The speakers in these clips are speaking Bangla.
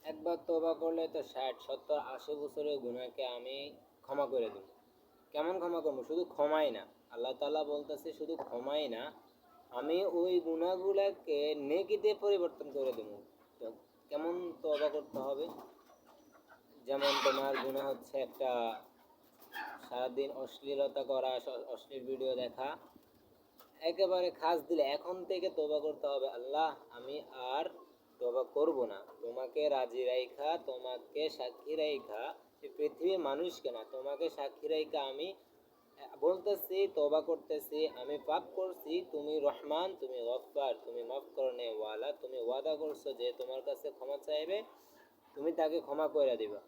একবার তওবা করলে তো ৬০, ৭০, ৮০ বছরের গুনাহকে আমি ক্ষমা করে দেব। কেমন ক্ষমা করবো? শুধু ক্ষমাই না, আল্লাহ তাআলা বলতেছে শুধু ক্ষমাই না, আমি ওই গুনাহগুলোকে নেকিতে পরিবর্তন করে দেব। তো কেমন তওবা করতে হবে? যেমন তোমার গুনাহ হচ্ছে একটা সারাদিন অশ্লীলতা করা, অশ্লীল ভিডিও দেখা, একেবারে খাস দিলে এখন থেকে তওবা করতে হবে, আল্লাহ আমি আর তওবা করব না, তোমাকে রাজি রাইখা, তোমাকে সাক্ষী রাইখা, এই পৃথিবীর মানুষকে না, তোমাকে সাক্ষী রাইখা আমি বলতেছি, তওবা করতেছি, আমি পাপ করছি, তুমি রহমান, তুমি গফফার, তুমি মাফ করনে ওয়ালা, তুমি ওয়াদা করছো যে তোমার কাছে ক্ষমা চাইবে, তুমি তাকে ক্ষমা করে দিবা।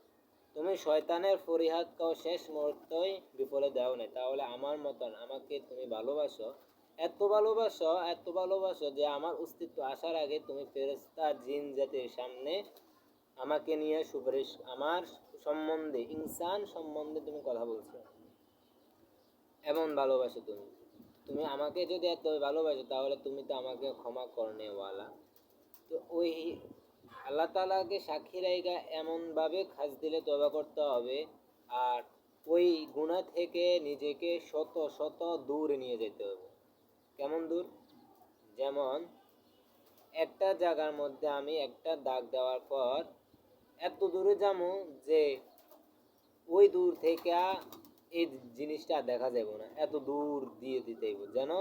তুমি শয়তানের ফরিহাদ কাও শেষ মুহূর্তেই বিফলে দাও নাই, তাহলে আমার মতন আমাকে তুমি ভালোবাসো, এত ভালোবাসো, এত ভালোবাসো যে আমার অস্তিত্ব আসার আগে তুমি ফেরেশতা জিন জাতির সামনে আমাকে নিয়ে সুপারিশ, আমার সম্বন্ধে, ইনসান সম্বন্ধে তুমি কথা বলছো, এমন ভালোবাসো তুমি, তুমি আমাকে যদি এত ভালোবাসো তাহলে তুমি তো আমাকে ক্ষমা করনেওয়ালা। তো ওই আল্লাহ তাআলাকে সাক্ষী রাইখা এমনভাবে খাস দিলে তওবা করতে হবে, আর ওই গুনাহ থেকে নিজেকে শত শত দূরে নিয়ে যেতে হবে। কেমন দূর? যেমন একটা জায়গার মধ্যে আমি একটা দাগ দেওয়ার পর এত দূরে যাবো যে ওই দূর থেকে এই জিনিসটা দেখা যাবে না, এত দূর দিয়ে দিতে হইব যেন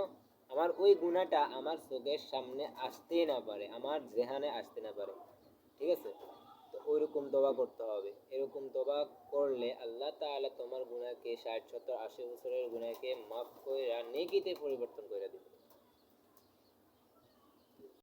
আমার ওই গুনাহটা আমার চোখের সামনে আসতেই না পারে, আমার জেহানে আসতে না পারে। ঠিক আছে? তো ওইরকম তওবা করতে হবে। এরকম তওবা করলে আল্লাহ তাআলা তোমার গুনাহকে ৬০, ৭০, ৮০ বছরের গুনাহকে মাফ কইরা নেকিতে পরিবর্তন করে দিবে।